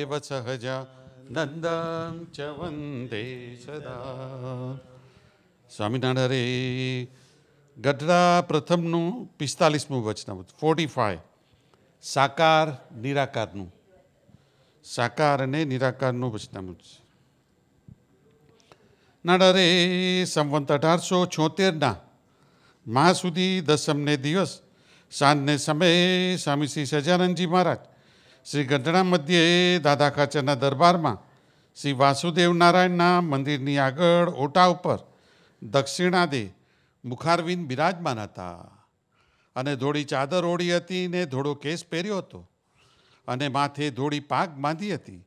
દેવ સહજા નંદન ચ વંદે સદા. સ્વામિનારાયણ. ગઢડા પ્રથમનું 45મું વચનામૃત 45. સાકાર નિરાકારનું. સાકાર અને નિરાકારનું વચનામૃત. નાડરે સંવંત 1876ના મા સુધી દસમને દિવસ સાંજને સમયે સ્વામી શ્રી સહજાનંદજી મહારાજ શ્રી ગઢડા મધ્યે દાદા ખાચરના દરબારમાં શ્રી વાસુદેવ નારાયણના મંદિરની આગળ ઓટા ઉપર દક્ષિણાદે મુખારવિંદ બિરાજમાન હતા અને ધોળી ચાદર ઓઢી હતી ને ધોળો કેસ પહેર્યો હતો અને માથે ધોળી પાગ બાંધી હતી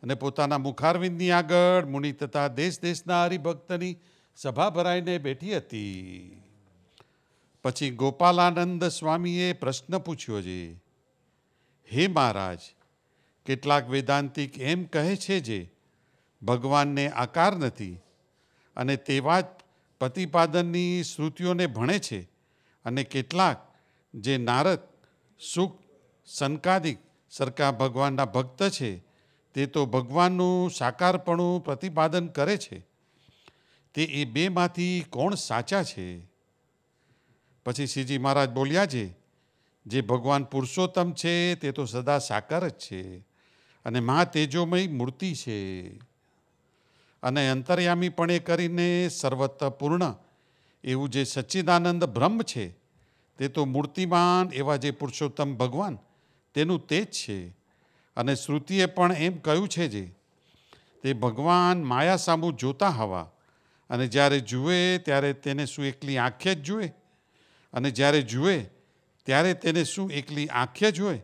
અને પોતાના મુખારવિંદની આગળ મુનિ તથા દેશ દેશના હરિભક્તની સભા ભરાઈને બેઠી હતી. પછી ગોપાલાનંદ સ્વામીએ પ્રશ્ન પૂછ્યો છે, હે મહારાજ, કેટલાક વેદાંતિક એમ કહે છે જે ભગવાનને આકાર નથી અને તેવા જ પ્રતિપાદનની શ્રુતિઓને ભણે છે અને કેટલાક જે નારદ સુખ સનકાદિક સરખા ભગવાનના ભક્ત છે તે તો ભગવાનનું સાકારપણું પ્રતિપાદન કરે છે. તે એ બેમાંથી કોણ સાચા છે? પછી શ્રીજી મહારાજ બોલ્યા છે, જે ભગવાન પુરુષોત્તમ છે તે તો સદા સાકાર જ છે અને મહા તેજોમય મૂર્તિ છે અને અંતર્યામીપણે કરીને સર્વત્ર પૂર્ણ એવું જે સચ્ચિદાનંદ બ્રહ્મ છે તે તો મૂર્તિમાન એવા જે પુરુષોત્તમ ભગવાન તેનું તેજ છે. અને શ્રુતિએ પણ એમ કહ્યું છે જે તે ભગવાન માયા સામુ જોતા હવા અને જ્યારે જુએ ત્યારે તેને શું એકલી આંખે જ જુએ અને જ્યારે જુએ ત્યારે તેને શું એકલી આંખે જ હોય?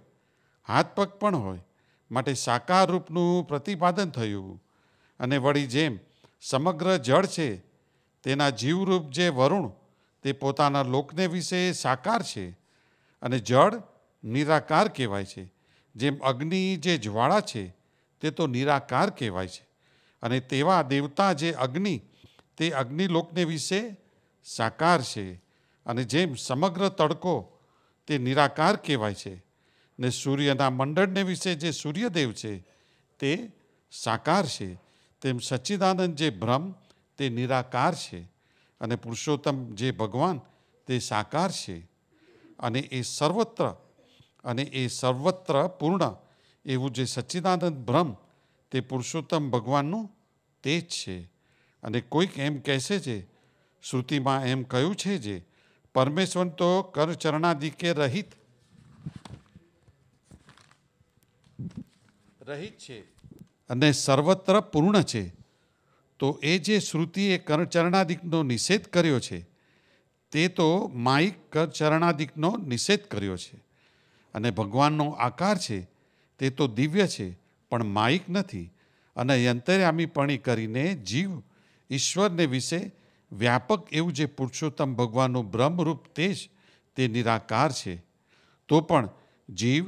હાથ પગ પણ હોય માટે સાકાર રૂપનું પ્રતિપાદન થયું. અને વળી જેમ સમગ્ર જળ છે તેના જીવરૂપ જે વરુણ તે પોતાના લોકને વિશે સાકાર છે અને જળ નિરાકાર કહેવાય છે. જેમ અગ્નિ જે જ્વાળા છે તે તો નિરાકાર કહેવાય છે અને તેવા દેવતા જે અગ્નિ તે અગ્નિલોકને વિશે સાકાર છે. અને જેમ સમગ્ર તડકો તે નિરાકાર કહેવાય છે ને સૂર્યના મંડળને વિશે જે સૂર્યદેવ છે તે સાકાર છે, તેમ સચ્ચિદાનંદ જે બ્રહ્મ તે નિરાકાર છે અને પુરુષોત્તમ જે ભગવાન તે સાકાર છે અને એ સર્વત્ર પૂર્ણ એવું જે સચ્ચિદાનંદ બ્રહ્મ તે પુરુષોત્તમ ભગવાનનું તેજ છે. અને કોઈક એમ કહેશે છે શ્રુતિમાં એમ કહ્યું છે જે પરમેશ્વર તો કરચરણાદિકે રહિત છે અને સર્વત્ર પૂર્ણ છે. તો એ જે શ્રુતિએ કરચરણાદિકનો નિષેધ કર્યો છે તે તો માયિક કરચરણાદિકનો નિષેધ કર્યો છે. અને ભગવાનનો આકાર છે તે તો દિવ્ય છે પણ માયિક નથી અને અંતર્યામીપણી કરીને જીવ ઈશ્વરને વિશે વ્યાપક એવું જે પુરુષોત્તમ ભગવાનનું બ્રહ્મરૂપ તેજ તે નિરાકાર છે. તો પણ જીવ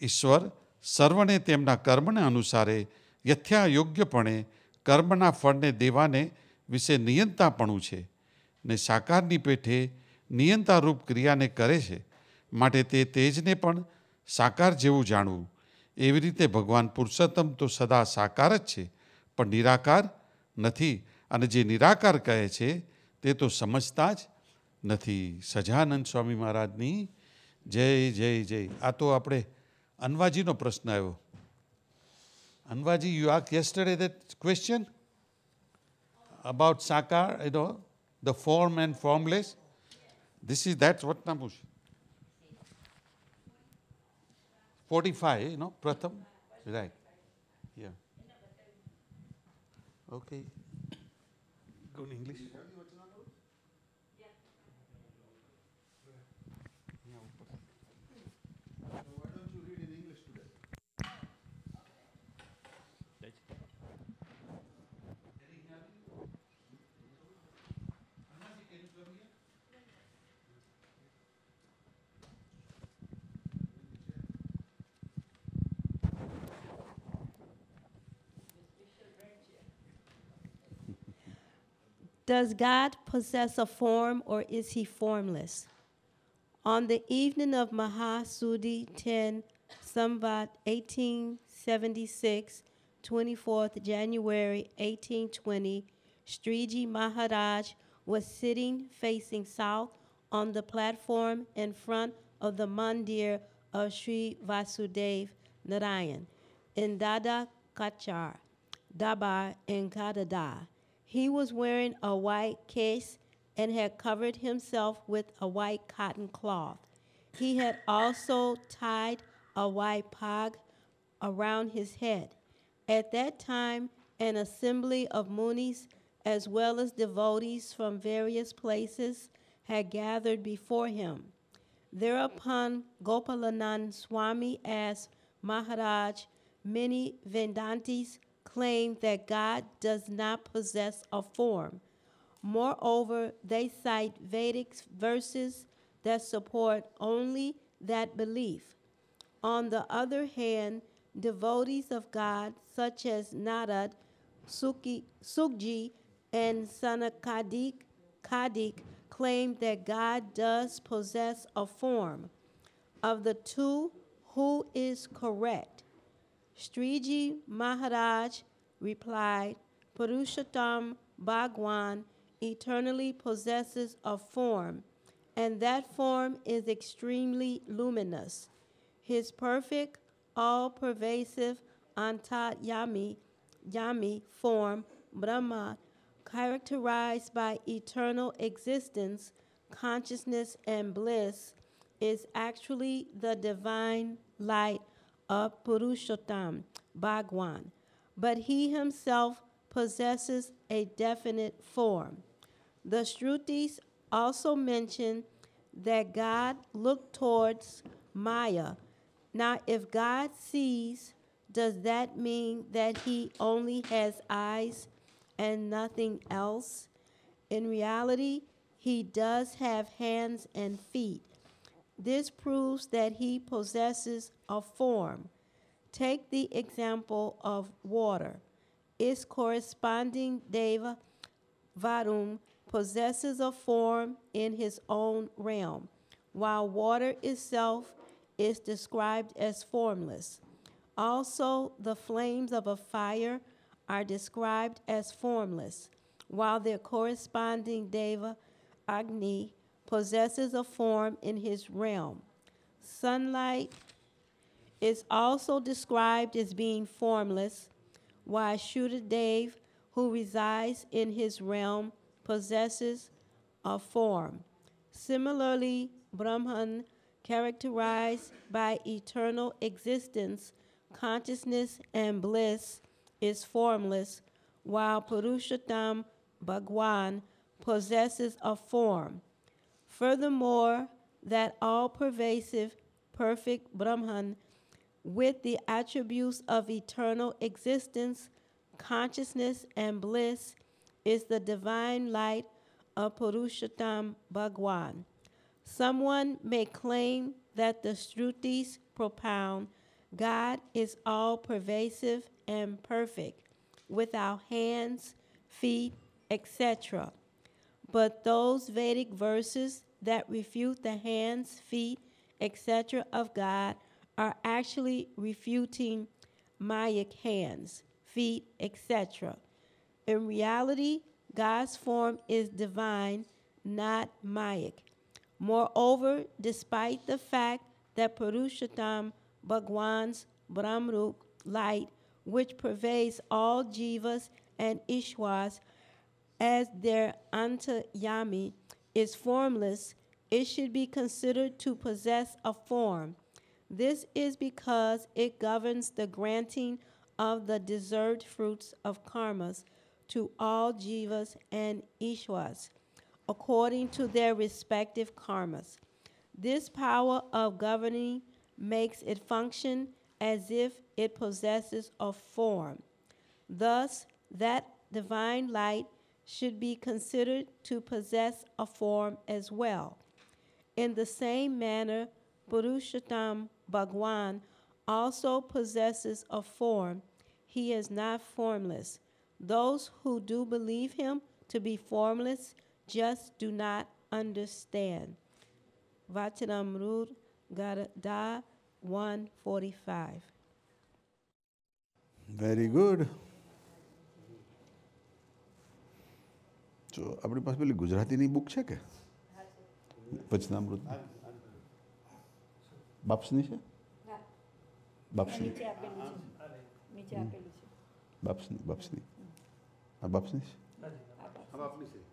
ઈશ્વર સર્વને તેમના કર્મને અનુસારે યથાયોગ્યપણે કર્મના ફળને દેવાને વિશે નિયંતાપણું છે ને સાકારની પેઠે નિયંતારૂપ ક્રિયાને કરે છે માટે તે તેજને પણ સાકાર જેવું જાણવું. એવી રીતે ભગવાન પુરુષોત્તમ તો સદા સાકાર જ છે પણ નિરાકાર નથી અને જે નિરાકાર કહે છે તે તો સમજતા જ નથી. સહજાનંદ સ્વામી મહારાજની જય જય જય. આ તો આપણે અનવાજીનો પ્રશ્ન આવ્યો. અનવાજી, you asked yesterday that question about sakar, the form and formless. This is that's what number 45, Pratham, right? Yeah. Okay. Go in English. Does God possess a form or is he formless? On the evening of Mahasudi 10 Samvat 1876, 24th January 1820, Sriji Maharaj was sitting facing south on the platform in front of the mandir of Sri Vasudev Narayan in Dada Kachar, Dabar in Gadhada. He was wearing a white case and had covered himself with a white cotton cloth. He had also tied a white pag around his head. At that time, an assembly of munis, as well as devotees from various places, had gathered before him. Thereupon, Gopalanand Swami asked Maharaj, many Vedantis claim that God does not possess a form. Moreover, they cite Vedic verses that support only that belief. On the other hand, devotees of God, such as Narad, Sukji, and Sanakadik, claim that God does possess a form. Of the two, who is correct? Sriji Maharaj replied, Purushottam Bhagwan eternally possesses a form, and that form is extremely luminous. His perfect, all-pervasive Yami form, Brahma, characterized by eternal existence, consciousness, and bliss, is actually the divine light of Purushottam, Bhagwan, but he himself possesses a definite form. The Shrutis also mention that God looked towards Maya. Now, if God sees, does that mean that he only has eyes and nothing else? In reality, he does have hands and feet. This proves that he possesses a form. Take the example of water. Its corresponding deva, Varun, possesses a form in his own realm, while water itself is described as formless. Also, the flames of a fire are described as formless, while their corresponding deva, Agni, possesses a form in his realm. Sunlight is also described as being formless, while Shuddhadev, who resides in his realm, possesses a form. Similarly, Brahman, characterized by eternal existence, consciousness, and bliss, is formless, while Purushottam Bhagwan possesses a form. Furthermore, that all-pervasive, perfect Brahman, with the attributes of eternal existence, consciousness, and bliss, is the divine light of Purushottam Bhagwan. Someone may claim that the Shrutis propound God is all-pervasive and perfect, without hands, feet, etc. But those Vedic verses that refute the hands, feet, etc. of God are actually refuting Mayic hands, feet, etc. In reality, God's form is divine, not Mayic. Moreover, despite the fact that Purushottam Bhagwan's Brahmrup light, which pervades all jivas and ishwas as their antayami, is formless, it should be considered to possess a form. This is because it governs the granting of the deserved fruits of karmas to all jivas and ishwas, according to their respective karmas. This power of governing makes it function as if it possesses a form. Thus, that divine light should be considered to possess a form as well. In the same manner, Purushottam Bhagwan also possesses a form. He is not formless. Those who do believe him to be formless just do not understand. Vachanamrut, Gadhada, 145. Very good. So, આપણી પાસે પેલી ગુજરાતીની book છે કે વચનામૃત બાપ્સની છે બાપ્સની બાપ્સની આ બાપ્સની છે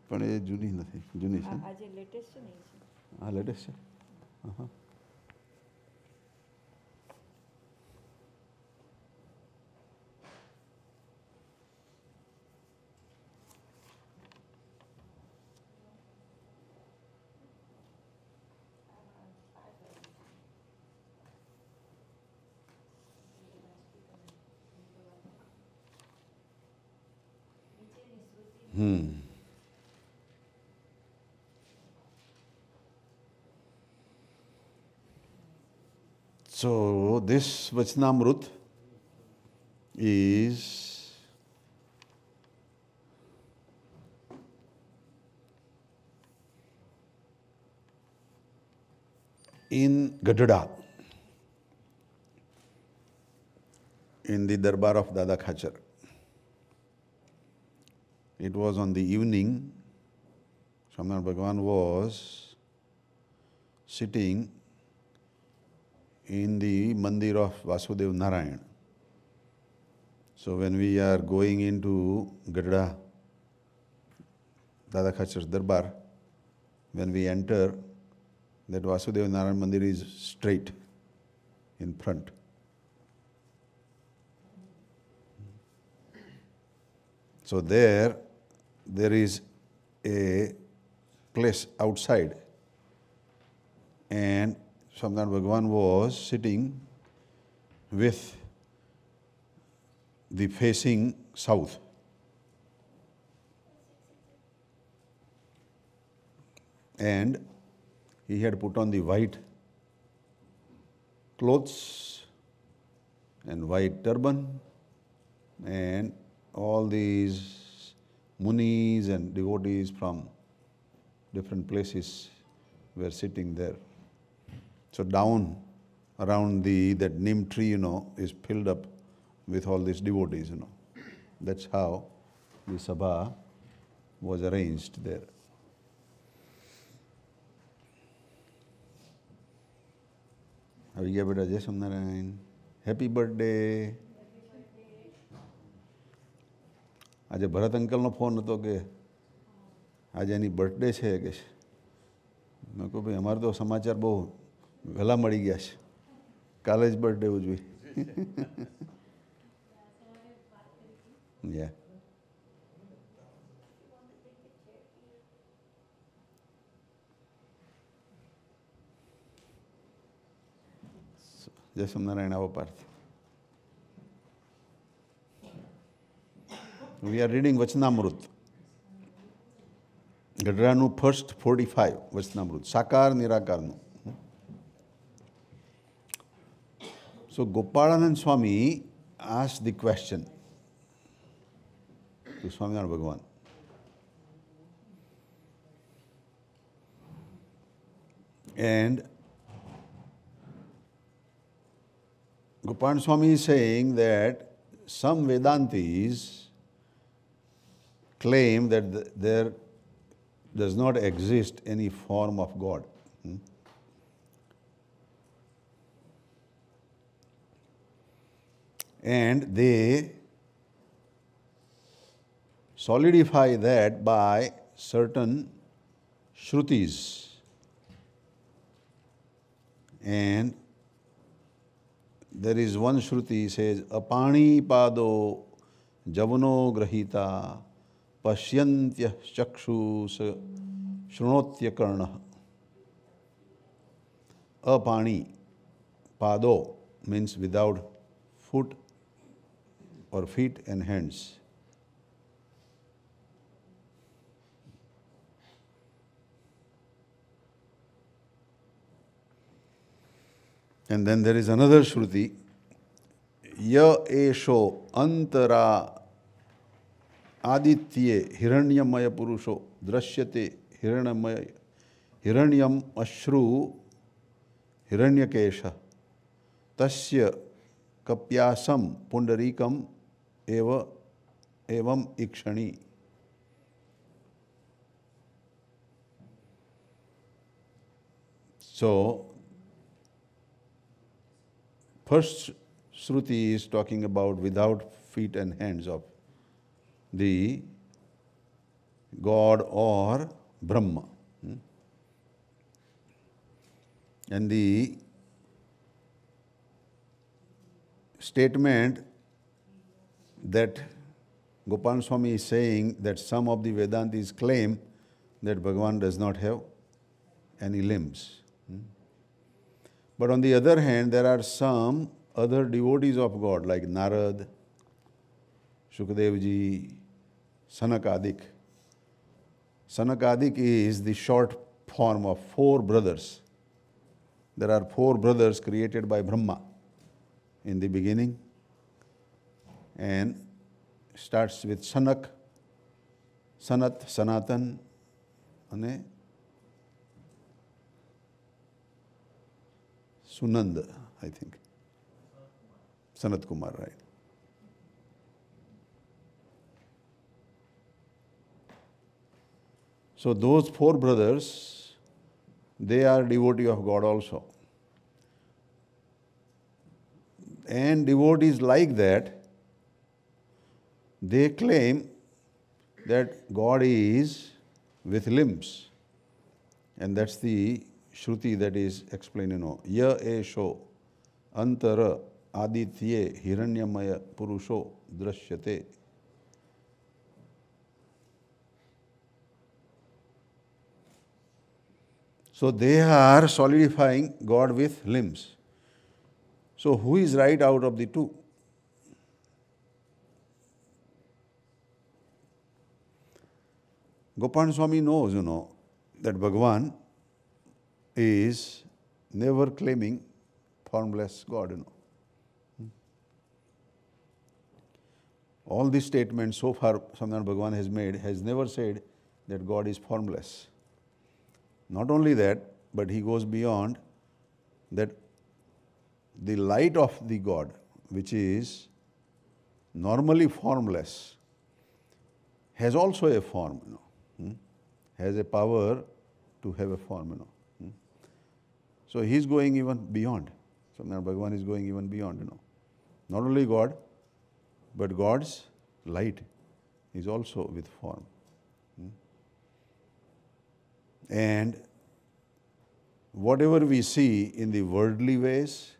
પણ એ જૂની નથી જૂની છે હા લેટેસ્ટ છે હા So, this Vachanamrut is in Gadhada, in the darbar of Dada Khachar. It was on the evening, Swaminarayan Bhagavan was sitting in the mandir of Vasudev Narayan. So when we are going into Gadhada, Dada Khachar's darbar, when we enter, that Vasudev Narayan mandir is straight in front. So there is a place outside, and Swaminarayan Bhagavan was sitting with the facing south. And he had put on the white clothes and white turban, and all these munis and devotees from different places were sitting there. So down around that neem tree, is filled up with all these devotees, That's how the Sabha was arranged there. આવી ગયા બેટા જય Swaminarayan happy birthday આજે ભરત અંકલનો phone હતો કે આજે એની birthday છે કે મેં કહું ભાઈ અમારે તો સમાચાર બહુ વહેલા મળી ગયા છે કાલે જ બર્થડે ઉજવી Yeah. જય સ્વામિનારાયણ આવો Parth. We are reading Vachanamrut. ગઢડાનું first 45 Vachanamrut, સાકાર નિરાકારનું. So Gopalanand Swami asked the question to Swaminarayan Bhagavan. And Gopalan Swami is saying that some Vedantis claim that there does not exist any form of God. And they solidify that by certain shrutis. And there is one shruti says, apani pado javano grahita pashyantya chakshus shrunotya karna. Apani, pado means without foot or feet and hands. And then there is another Shruti, ya esho antara aditye hiranyamaya purusho drashyate hiranyam ashru hiranyakesha tasya kapyasam pundarikam eva evam ikshani. So, first Shruti is talking about without feet and hands of the God or Brahma. And the statement that Gopal Swami is saying that some of the Vedantis claim that Bhagavan does not have any limbs. But on the other hand, there are some other devotees of God like Narad, Shukadevji, Sanakadik. Sanakadik is the short form of four brothers. There are four brothers created by Brahma in the beginning, and starts with Sanak, Sanat, Sanatan, and Sunanda, I think. Sanat Kumar, right. So those four brothers, they are devotee of God also. And devotees like that, they claim that God is with limbs. And that's the Shruti that is explained, Ya esho antara aditye hiranyamaya purusho drashyate. So they are solidifying God with limbs. So who is right out of the two? Gopal Swami knows, that Bhagavan is never claiming formless God, All these statements so far Swaminarayan Bhagavan has made has never said that God is formless. Not only that, but he goes beyond that the light of the God, which is normally formless, has also a form, has a power to have a form, So he is going even beyond. Swaminarayan Bhagavan is going even beyond, Not only God, but God's light is also with form. And whatever we see in the worldly ways,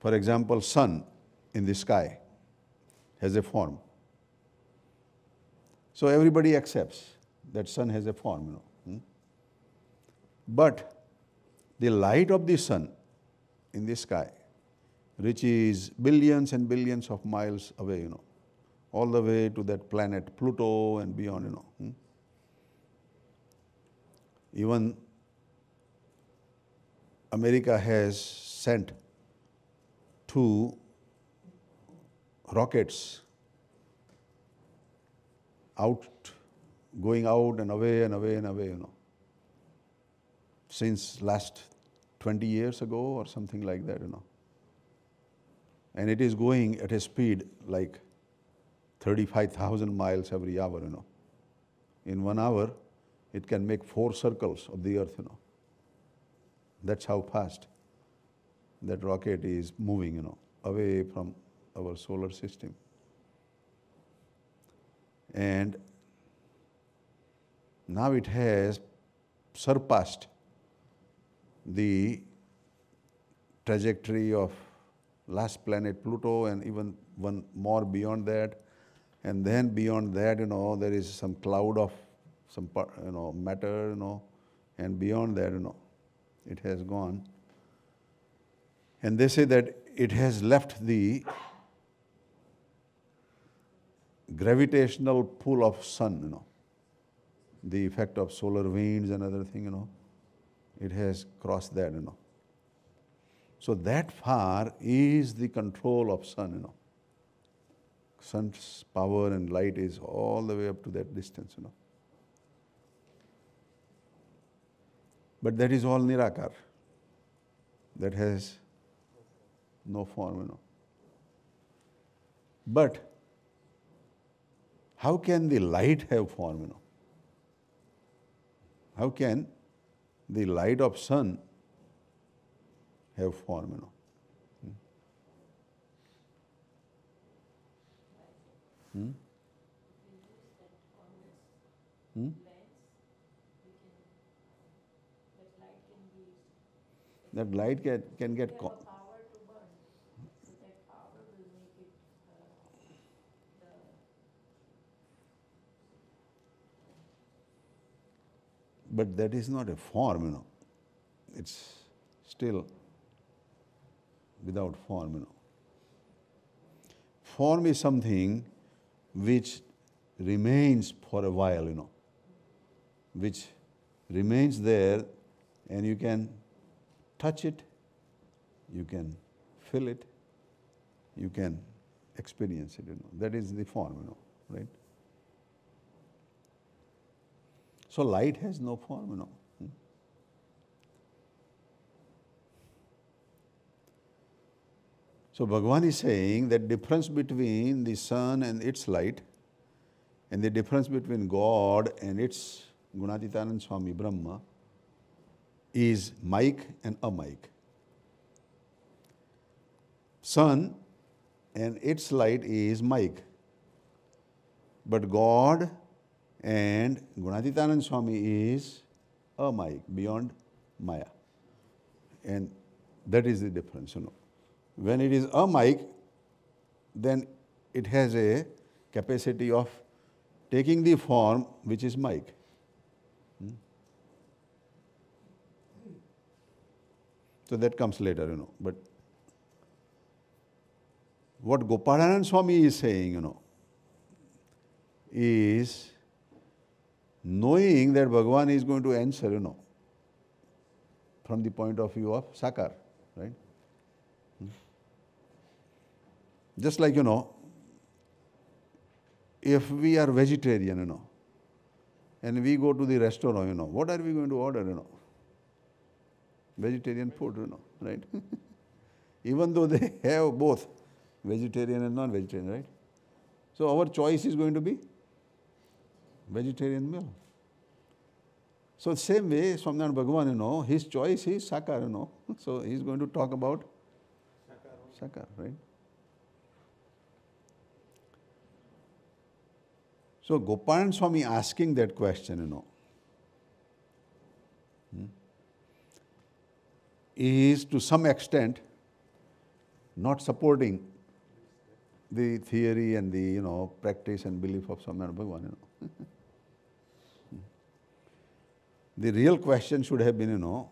for example, sun in the sky has a form. So everybody accepts that sun has a form. But the light of the sun in the sky reaches billions and billions of miles away, all the way to that planet Pluto and beyond, Even America has sent 2 rockets going out and away and away and away, since last 20 years ago or something like that, And it is going at a speed like 35,000 miles every hour, In 1 hour, it can make 4 circles of the earth, That's how fast that rocket is moving, away from our solar system. And now it has surpassed the trajectory of last planet Pluto and even one more beyond that. And then beyond that, there is some cloud of some matter, and beyond that, it has gone. And they say that it has left the gravitational pull of sun, the effect of solar winds and other thing, it has crossed that, So that far is the control of sun, Sun's power and light is all the way up to that distance, But that is all Nirakar. That has no form. But how can the light have form? How can the light of sun have form? Hmm? Hmm? That light can get but that is not a form. It's still without form. Form is something which remains for a while, which remains there, and you can touch it, you can feel it, you can experience it. That is the form, right? So light has no form. So Bhagavan is saying that difference between the sun and its light and the difference between God and its Gunatitanand Swami Brahma is mic and a mic. Sun and its light is mic. But God and Gunatitanand Swami is a mic, beyond Maya. And that is the difference. When it is a mic, then it has a capacity of taking the form which is mic. So that comes later, But what Gopalanand Swami is saying, is knowing that Bhagavan is going to answer, from the point of view of Sakar, right? Just like, if we are vegetarian, and we go to the restaurant, what are we going to order, Vegetarian food, right? Even though they have both vegetarian and non-vegetarian, right? So our choice is going to be vegetarian meal. So same way, Swaminarayan Bhagavan, his choice is Sakar, So he is going to talk about Sakar, right? So Gopalan Swami asking that question, is to some extent not supporting the theory and the practice and belief of Swaminarayan Bhagavan. The real question should have been,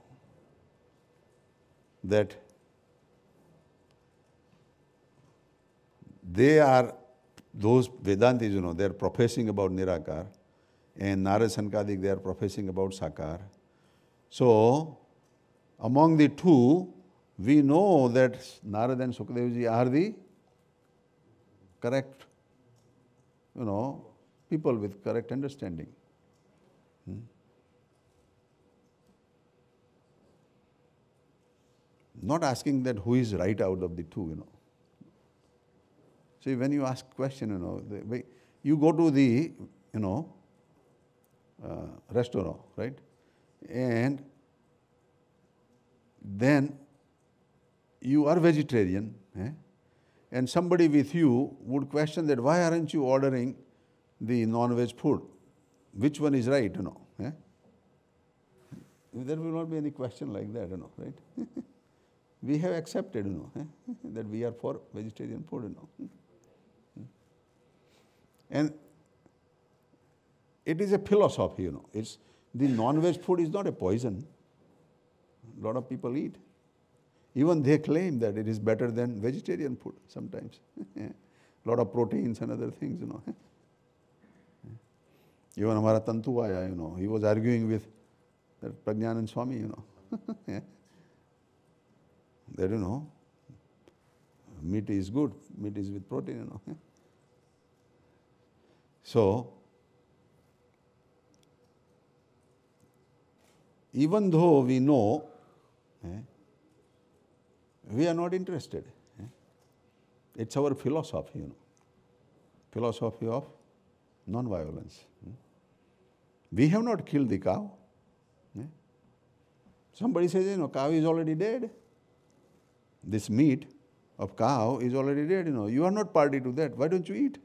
that they are those Vedantis, they are professing about Nirakar, and Narad Sankadik, they are professing about Sakar. So, among the two, we know that Narad and Sukadevji are the correct, people with correct understanding. Not asking that who is right out of the two, See, when you ask question, you go to the, restaurant, right? And then you are vegetarian, and somebody with you would question that why aren't you ordering the non-veg food? Which one is right, There will not be any question like that, right? We have accepted, that we are for vegetarian food, And it is a philosophy, It's the non-veg food is not a poison. A lot of people eat. Even they claim that it is better than vegetarian food sometimes. A lot of proteins and other things, Even Amara Tantuaya, he was arguing with Prajnanand Swami, that, meat is good, meat is with protein, So, even though we know, we are not interested. It's our philosophy, philosophy of non-violence. We have not killed the cow. Somebody says, cow is already dead. This meat of cow is already dead, You are not party to that. Why don't you eat?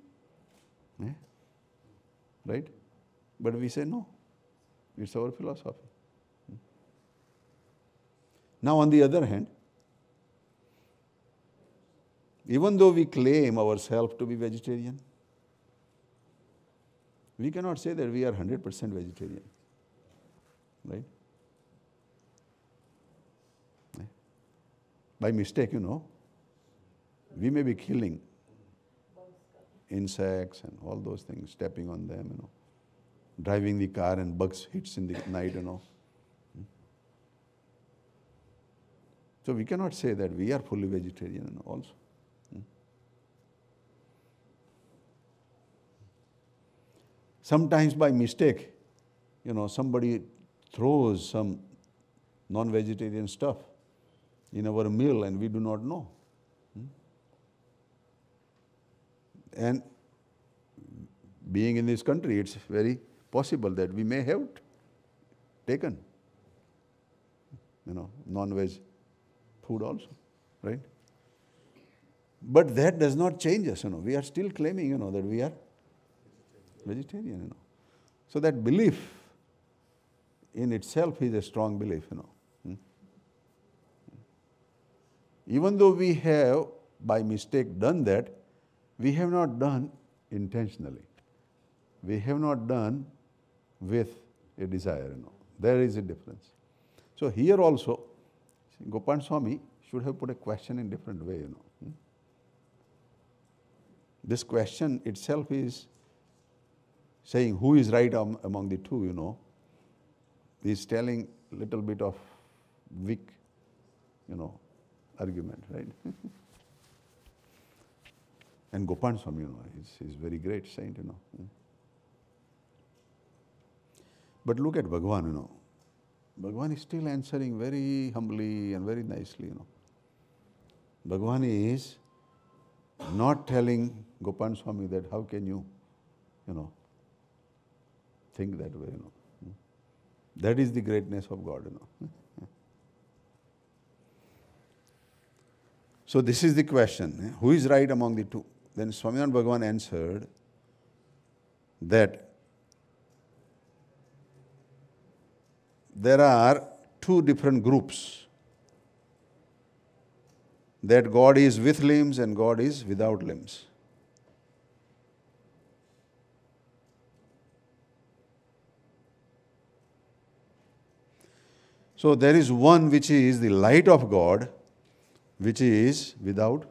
Right? But we say no. It's our philosophy. Now, on the other hand, even though we claim ourselves to be vegetarian, we cannot say that we are 100% vegetarian. Right? By mistake, we may be killing insects and all those things, stepping on them, driving the car and bugs hits in the night, So we cannot say that we are fully vegetarian also. Sometimes by mistake, somebody throws some non-vegetarian stuff in our meal and we do not know. And being in this country, it's very possible that we may have taken, non-veg food also, right? But that does not change us, We are still claiming, that we are vegetarian, So that belief in itself is a strong belief, Even though we have by mistake done that, we have not done intentionally. We have not done with a desire, There is a difference. So here also, Gopan Swami should have put a question in different way, This question itself is saying who is right among the two, He is telling little bit of weak, argument, right? And Gopan Swami, he's very great saint, But look at Bhagavan, Bhagavan is still answering very humbly and very nicely, Bhagavan is not telling Gopan Swami that how can you, think that way, That is the greatness of God, So this is the question, who is right among the two? Then Swaminarayan Bhagavan answered that there are two different groups, that God is with limbs and God is without limbs. So there is one which is the light of God, which is without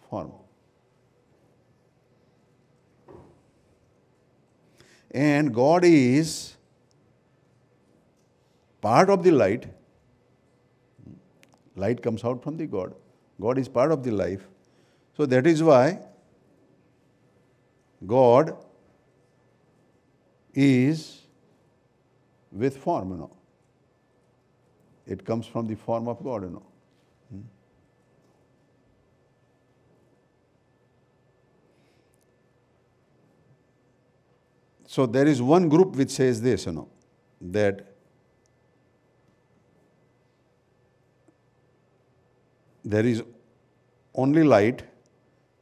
form. And God is part of the light. Light comes out from the God. God is part of the life. So that is why God is with form, It comes from the form of God, So there is one group which says this, that there is only light,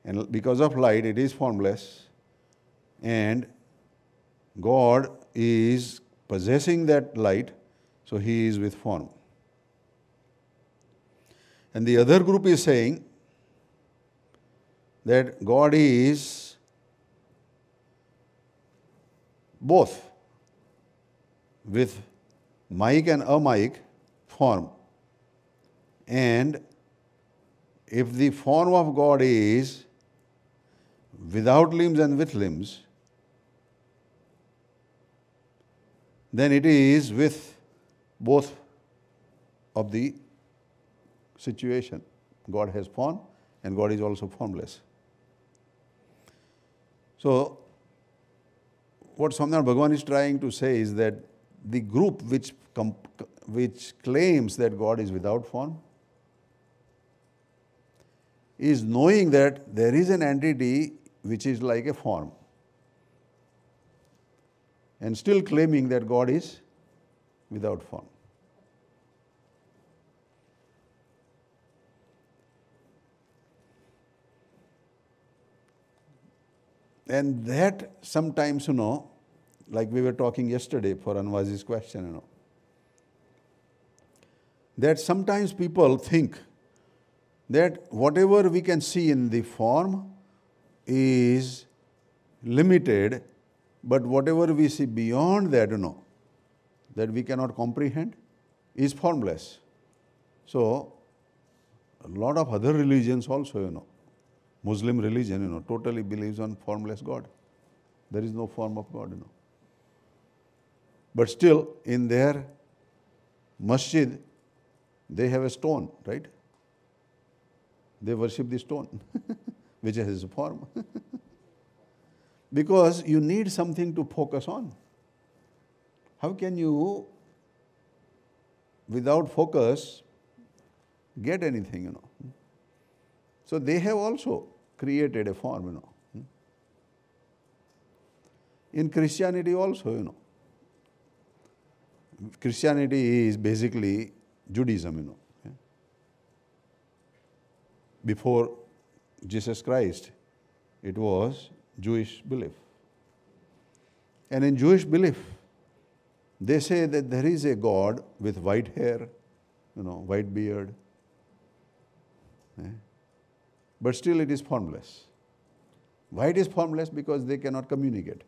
and because of light it is formless, and God is possessing that light, so He is with form. And the other group is saying that God is both with mic and amic form. And if the form of God is without limbs and with limbs, then it is with both of the situation. God has form and God is also formless. So, what Swaminarayan Bhagavan is trying to say is that the group which claims that God is without form is knowing that there is an entity which is like a form, and still claiming that God is without form. And that sometimes, like we were talking yesterday for Anwazi's question, that sometimes people think that whatever we can see in the form is limited, but whatever we see beyond that, that we cannot comprehend, is formless. So, a lot of other religions also, Muslim religion, totally believes on formless God. There is no form of God, But still, in their masjid, they have a stone, right? They worship the stone, which has a form. Because you need something to focus on. How can you, without focus, get anything, So they have also created a form, In Christianity also, Christianity is basically Judaism, Before Jesus Christ, it was Jewish belief. And in Jewish belief, they say that there is a God with white hair, white beard. But still it is formless. Why it is formless? Because they cannot communicate.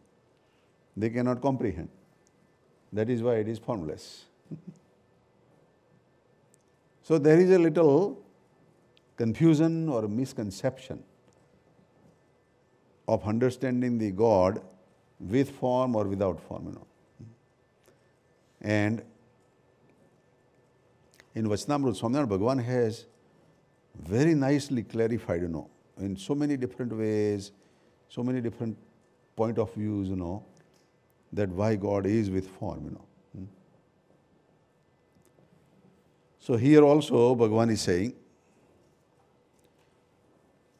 They cannot comprehend. That is why it is formless. So there is a little confusion or misconception of understanding the God with form or without form, And in Vachanamrut, Swaminarayan Bhagavan has very nicely clarified, in so many different ways, so many different point of views, that why God is with form, So here also Bhagavan is saying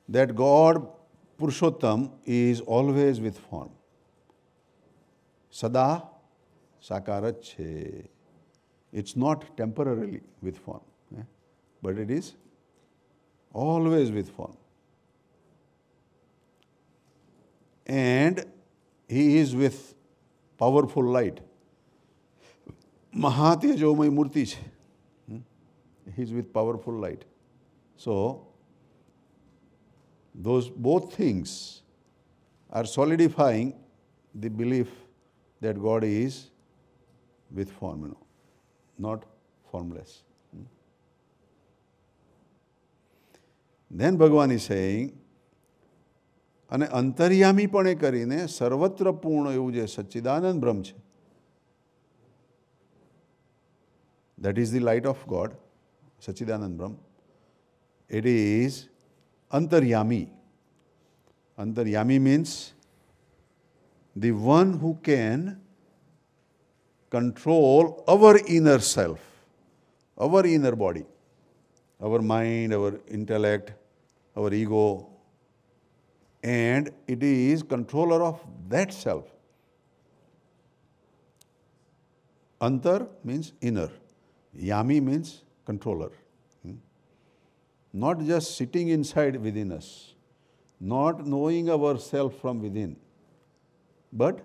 that God, Purushottam, is always with form. Sada sakarache. It's not temporarily with form, but it is always with form. And He is with powerful light. Mahatejomai Murti છે. He is with powerful light. So, those both things are solidifying the belief that God is with form, not formless. Then Bhagavan is saying, અને અંતર્યામીપણે કરીને સર્વત્ર પૂર્ણ એવું જે સચ્ચિદાનંદ બ્રહ્મ છે, that is the light of God, Sachidanand Brahm. It is antaryami. Antaryami means the one who can control our inner self, our inner body, our mind, our intellect, our ego, and it is controller of that self. Antar means inner. Yami means controller. Not just sitting inside within us, not knowing ourself from within, but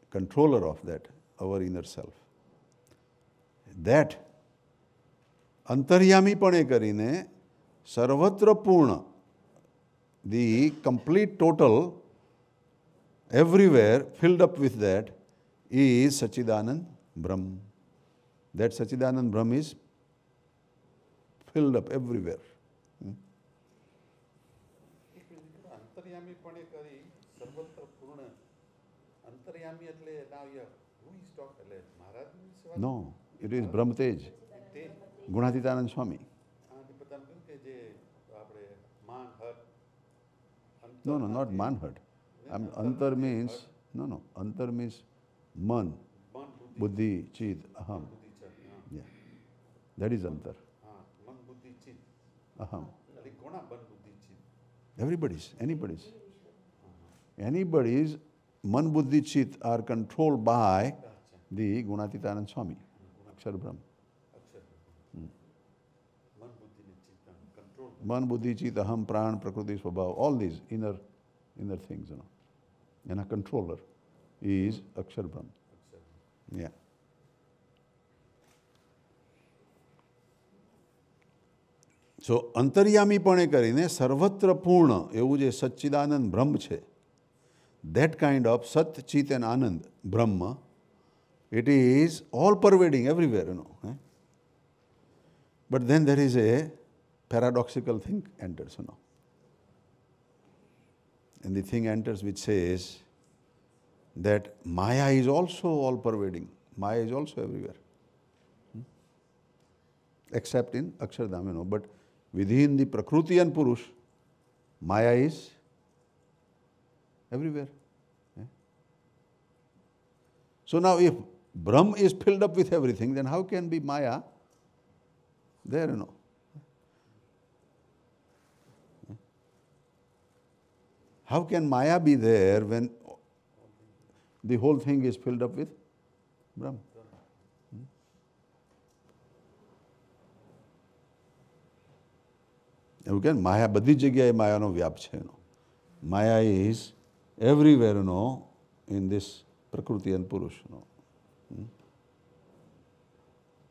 controller of that, our inner self. That અંતર્યામીપણે કરીને સર્વત્ર પૂર્ણ, the complete total, everywhere filled up with that is Sachidanand Brahm. That Sachidanand Brahm is filled up everywhere. અંતર્યામીપણે કરી સર્વત્ર પૂર્ણ અંતર્યામી એટલે now who is talking? એટલે મહારાજની સેવા? No, it is Brahmatej, Gunatitanand Swami. બધાને કહ્યું કે જે આપણે માન હટ. No, not manhut. Antar means, antar means man, buddhi, chit, aham. Yeah, that is antar. મન બુદ્ધિ ચિત્ત Aham. એટલે Everybody's, anybody's. Anybody's man, buddhi, chit are controlled by the Gunatitanand Swami, Akshar Brahm. Man, buddhi, chit, aham, pran, prakriti, svabhav, all these inner things, And a controller is Akshar Brahm. Yeah. So, અંતર્યામીપણે કરીને સર્વત્ર પૂર્ણ એવું જે સચ્ચિદાનંદ બ્રહ્મ છે, that kind of Sat, Chit and Anand, Brahma, it is all pervading everywhere, But then there is a paradoxical thing enters, And the thing enters which says that Maya is also all pervading. Maya is also everywhere. Except in Akshardham, But within the Prakriti and Purush, Maya is everywhere. So now if Brahm is filled up with everything, then how can be Maya there, How can Maya be there when the whole thing is filled up with Brahm? You can Maya, badi jagyaye Maya no vyap છે, Maya is everywhere, in this Prakriti and Purush,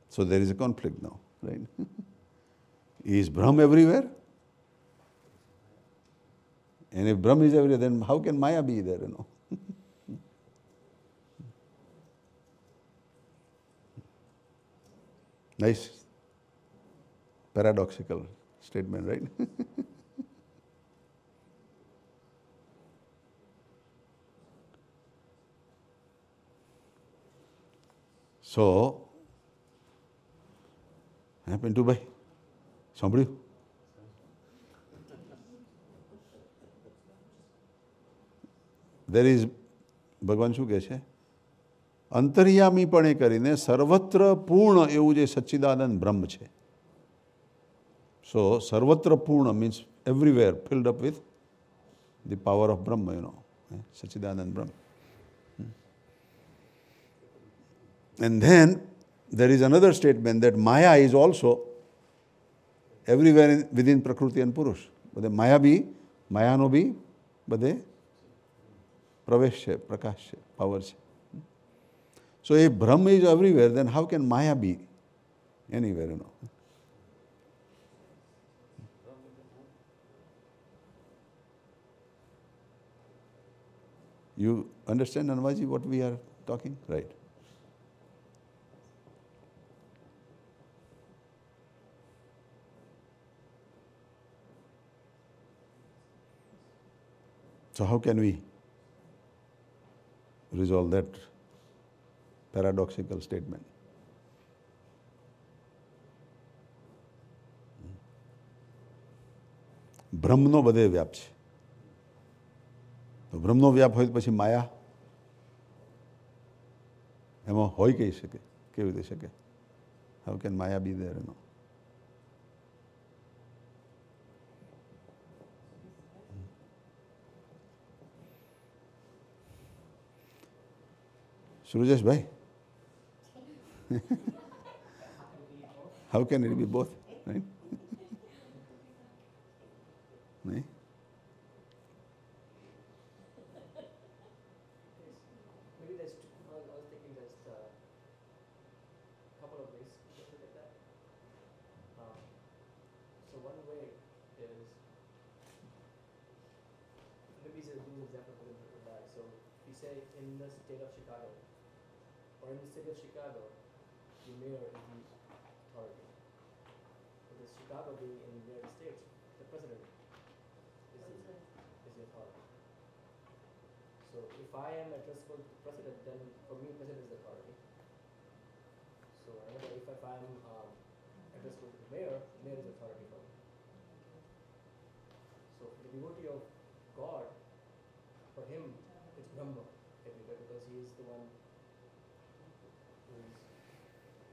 So there is a conflict now, right? Is Brahm everywhere? And if Brahm is everywhere, then how can Maya be there, Nice, paradoxical statement, right? So, Pintu ભાઈ સાંભળ્યું? There is, ભગવાન શું કહે છે? અંતર્યામીપણે કરીને સર્વત્ર પૂર્ણ એવું જે સચ્ચિદાનંદ બ્રહ્મ છે. So, sarvatra purna means everywhere filled up with the power of Brahma, Sachidanand Brahma. And then there is another statement that Maya is also everywhere within Prakriti and Purush. But Maya bhi, Maya no bhi, but Pravesh hai, Prakash hai, power hai. So if Brahma is everywhere, then how can Maya be anywhere, You understand, Anvaji, what we are talking? Right. So how can we resolve that paradoxical statement? બ્રહ્મનો બધે વ્યાપ છે. તો બ્રહ્મનો વ્યાપ હોય તો પછી માયા એમાં હોય કઈ શકે? કેવી રીતે શકે? How can Maya be there? Suresh bhai, how can it be both? Right? Right? Maybe there's two, I was thinking there's a couple of ways to look at that. So one way is, maybe it's a good example for them to that. So if you say in the state of Chicago, or in the city of Chicago, the mayor is the authority. With the Chicago being in the United States, the president is the authority. So if I am addressable to the president, then for me, president is the authority. So another, if I'm addressable to the mayor is authority for me. So for the devotee of God, for him, it's Brahma everywhere because he is the one who is,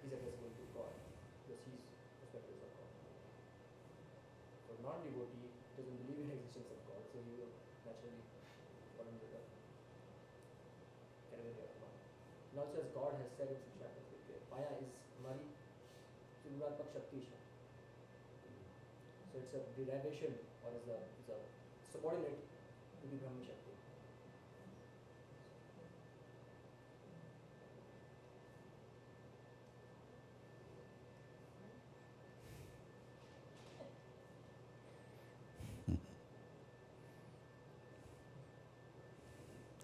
he's addressable to God because he's perspective of God. For non-devotee doesn't believe in existence of God, so he will naturally fall into the category of God. And also as God has said in some chapters, Maya is Mari Tulatmak Shaktisha. So it's a derivation or is a subordinate to the Brahma Shakti.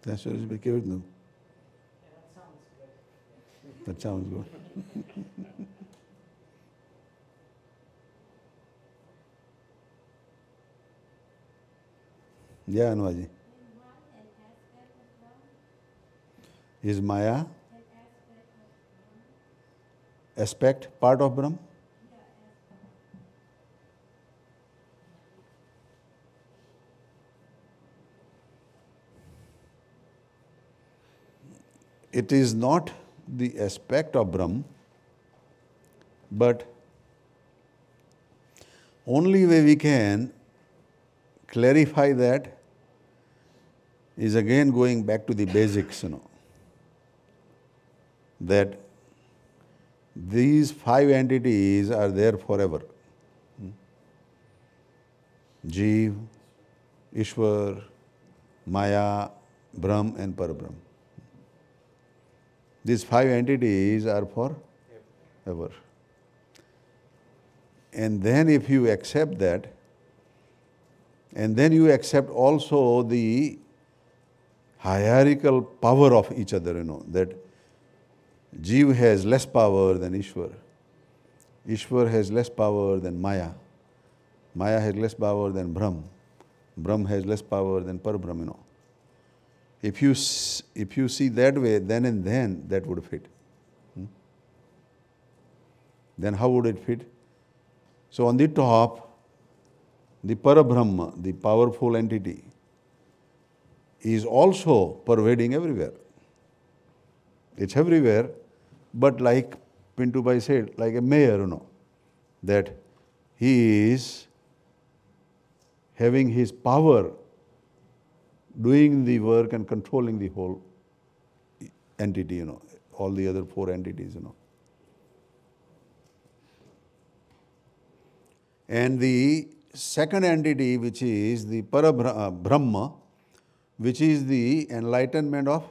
That's what is because no. Yeah, that sounds good. That sounds good. Yeah, Anuaji. Is Maya aspect part of Brahm? It is not the aspect of Brahm, but only way we can clarify that is again going back to the basics, that these five entities are there forever. Jeev, Ishwar, Maya, Brahm and Parabrahm. These five entities are forever. And then if you accept that, and then you accept also the hierarchical power of each other, that Jeev has less power than Ishwar. Ishwar has less power than Maya. Maya has less power than Brahm. Brahm has less power than Parabrahm, If you see that way, then and then that would fit. Then how would it fit? So on the top, the Parabrahma, the powerful entity, is also pervading everywhere. It's everywhere, but like Pintu Bhai said, like a mayor, that he is having his power doing the work and controlling the whole entity, all the other four entities, And the second entity, which is the Brahma, which is the enlightenment of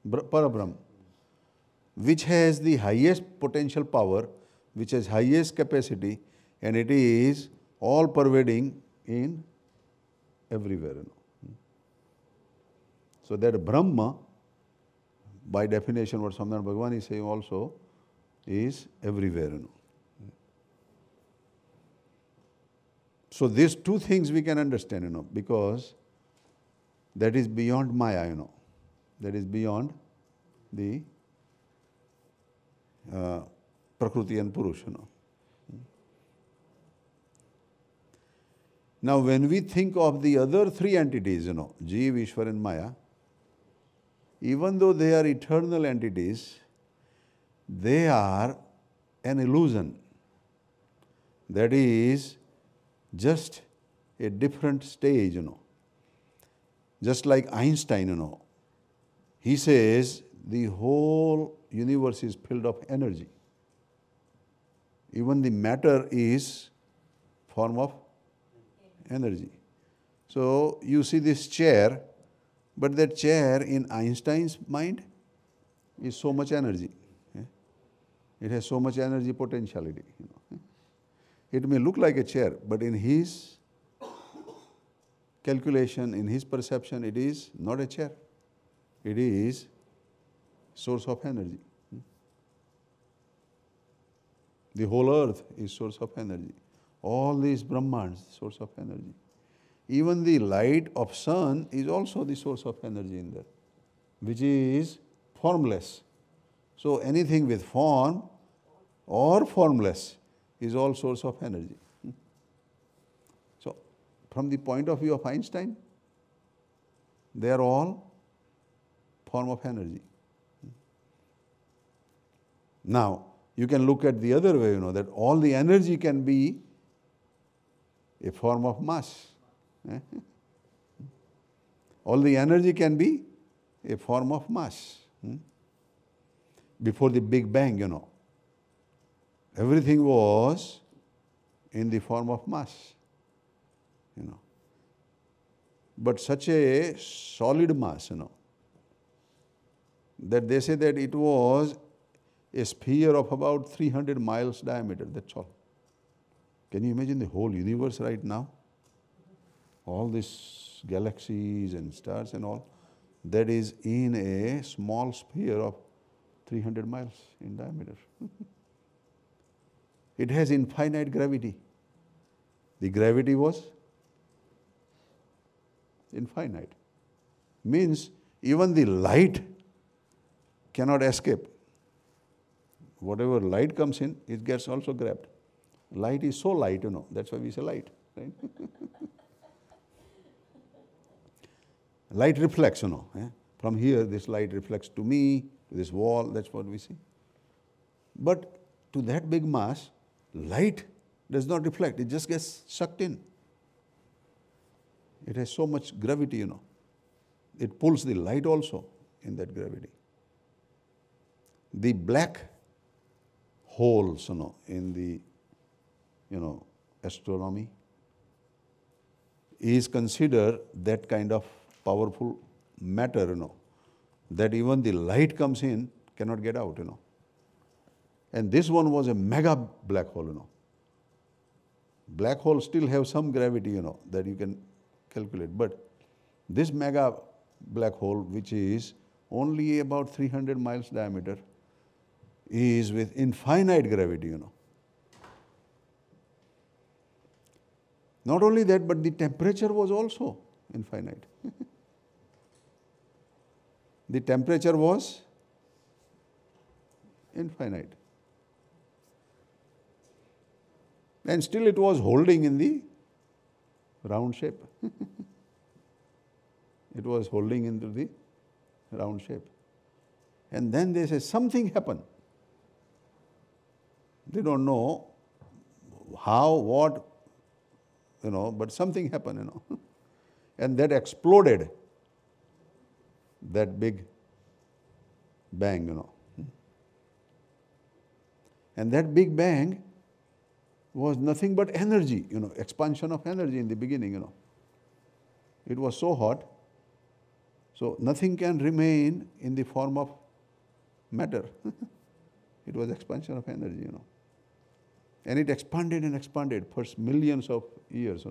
Parabrahm, which has the highest potential power, which has highest capacity, and it is all pervading in everywhere. So that Brahma, by definition, what Swaminarayan Bhagavan is saying also, is everywhere. So these two things we can understand, because that is beyond Maya, that is beyond the Prakriti and Purush, Now when we think of the other three entities, Jeev, Ishwar and Maya, even though they are eternal entities, they are an illusion. That is just a different stage, Just like Einstein, he says the whole universe is filled of energy. Even the matter is form of energy. So you see this chair, but that chair in Einstein's mind is so much energy. It has so much energy potentiality. It may look like a chair, but in his calculation, in his perception, it is not a chair. It is source of energy. The whole earth is source of energy. All these Brahmands, source of energy. Even the light of sun is also the source of energy in there, which is formless. So anything with form or formless is all source of energy. So from the point of view of Einstein, they are all form of energy. Now, you can look at the other way, that all the energy can be a form of mass. Eh? All the energy can be a form of mass. Before the Big Bang, everything was in the form of mass. But such a solid mass, that they say that it was a sphere of about 300 miles diameter, that's all. Can you imagine the whole universe right now? All these galaxies and stars and all, that is in a small sphere of 300 miles in diameter. It has infinite gravity. The gravity was infinite. Means even the light cannot escape. Whatever light comes in, it gets also grabbed. Light is so light, that's why we say light. Right? Light reflects, From here, this light reflects to me, to this wall, that's what we see. But to that big mass, light does not reflect, it just gets sucked in. It has so much gravity, It pulls the light also in that gravity. The black holes, in the, astronomy is considered that kind of powerful matter, that even the light comes in, cannot get out, And this one was a mega black hole, Black holes still have some gravity, that you can calculate. But this mega black hole, which is only about 300 miles diameter, is with infinite gravity, Not only that, but the temperature was also infinite. The temperature was infinite. And still it was holding in the round shape. It was holding into the round shape. And then they say something happened. They don't know how, what, but something happened, And that exploded, that big bang, And that big bang was nothing but energy, expansion of energy in the beginning, It was so hot, so nothing can remain in the form of matter. It was expansion of energy, And it expanded and expanded for millions of years,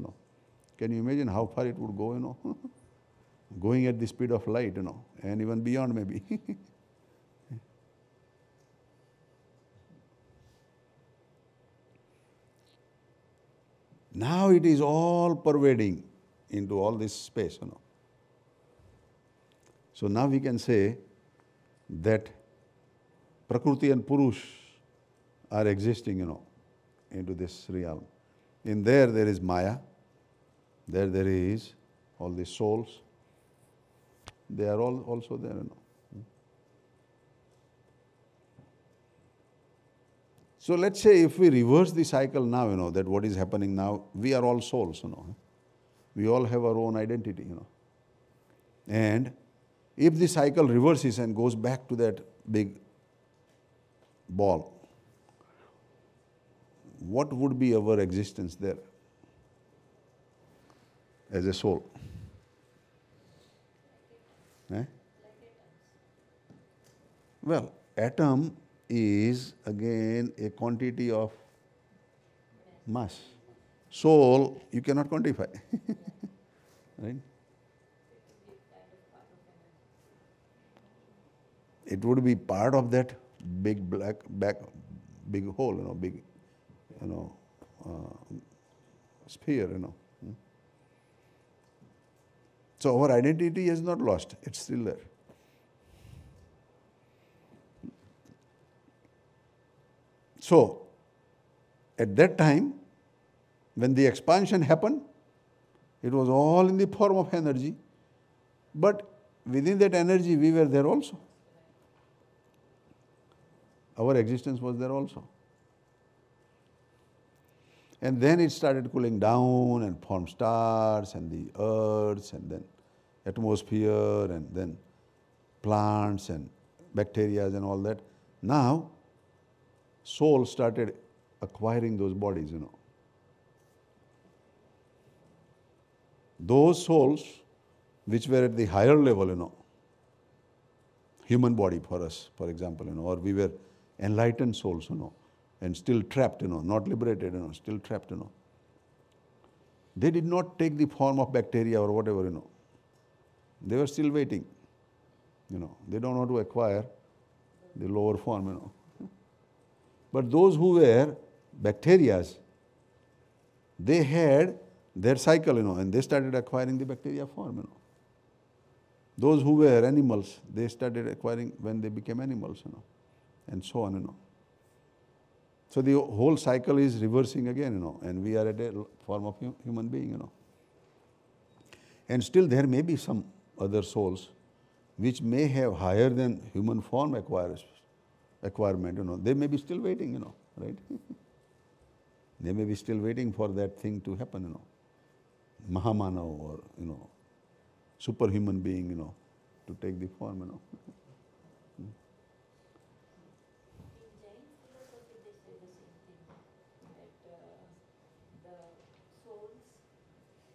Can you imagine how far it would go, Going at the speed of light, and even beyond maybe. Now it is all pervading into all this space, So now we can say that Prakriti and Purush are existing, into this realm. In there is Maya. There is all the souls. They are all also there, So let's say if we reverse the cycle now, that what is happening now, we are all souls, We all have our own identity, And if the cycle reverses and goes back to that big ball, what would be our existence there as a soul? Well, atom is again a quantity of mass. Soul, you cannot quantify. Right? It would be part of that big big hole, big, sphere, So our identity is not lost; it's still there. So, at that time, when the expansion happened, it was all in the form of energy, but within that energy, we were there also. Our existence was there also. And then it started cooling down and formed stars and the earths and then atmosphere and then plants and bacteria and all that. Now, soul started acquiring those bodies, Those souls which were at the higher level, human body for us, for example, or we were enlightened souls, and still trapped, not liberated, still trapped, They did not take the form of bacteria or whatever, They were still waiting, They don't want to acquire the lower form, But those who were bacteria, they had their cycle, and they started acquiring the bacteria form, Those who were animals, they started acquiring when they became animals, and so on, So the whole cycle is reversing again, and we are at a form of human being, And still there may be some other souls which may have higher than human form acquirement, They may be still waiting, right? They may be still waiting for that thing to happen, Mahamanav or, superhuman being, to take the form, In Jain philosophy, they say the same thing, that the souls,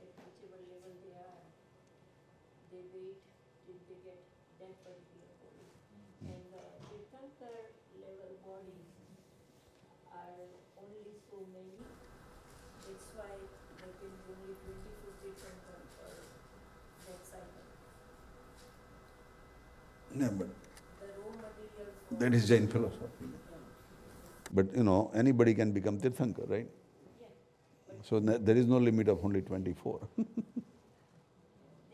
at whichever level they are, they wait till they get that particular body. And the Tirthankar level bodies are only so many. That's why there can be only 24 Tirthankar per that cycle. No, but The raw material for that is Jain philosophy. But, anybody can become Tirthankar, right? yeah. But So there is no limit of only 24. they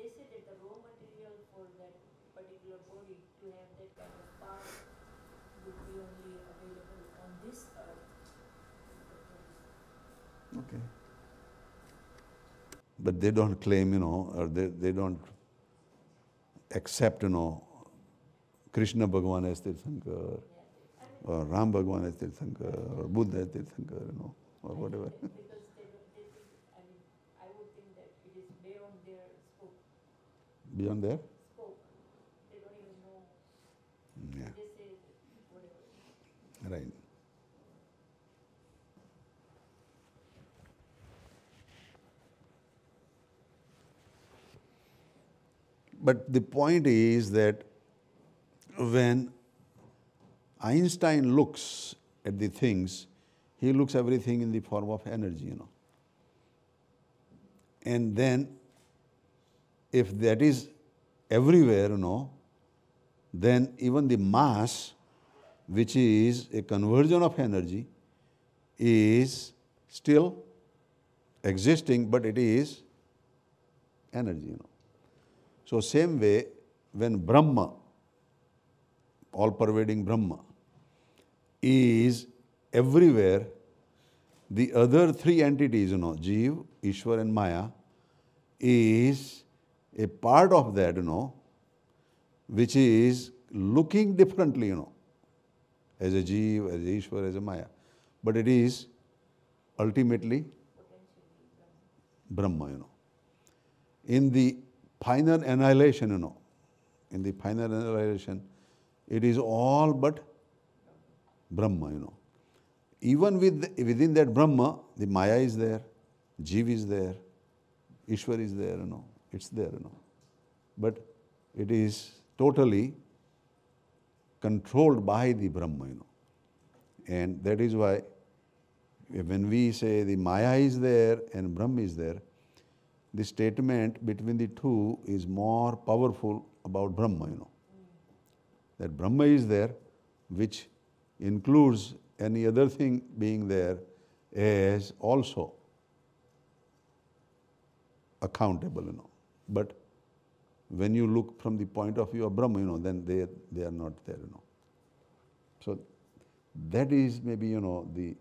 say that the raw material for that particular body to have that kind of power would be only available on this earth. Okay. But they don't claim, or they don't accept, Krishna Bhagavan as Tirthankar, or Ram Bhagavan as Tirthankar, or Buddha as Tirthankar, or whatever. Because they think, I would think that it is beyond their scope. Beyond there? Scope. They don't even know. Yeah, They say whatever. right. But the point is that when Einstein looks at the things, he looks everything in the form of energy, And then if that is everywhere, then even the mass, which is a conversion of energy, is still existing, but it is energy, So same way, when Brahma, all-pervading Brahma, is everywhere, the other three entities, Jeev, Ishwar and Maya, is a part of that, which is looking differently, as a Jeev, as a Ishwar, as a Maya. But it is ultimately Brahma, In the final annihilation, it is all but Brahma, Even within that Brahma, the Maya is there, Jeev is there, Ishwar is there, it's there, But it is totally controlled by the Brahma, And that is why when we say the Maya is there and Brahma is there, the statement between the two is more powerful about Brahma, That Brahma is there, which includes any other thing being there as also accountable, But when you look from the point of view of Brahma, then they are not there, So that is maybe, the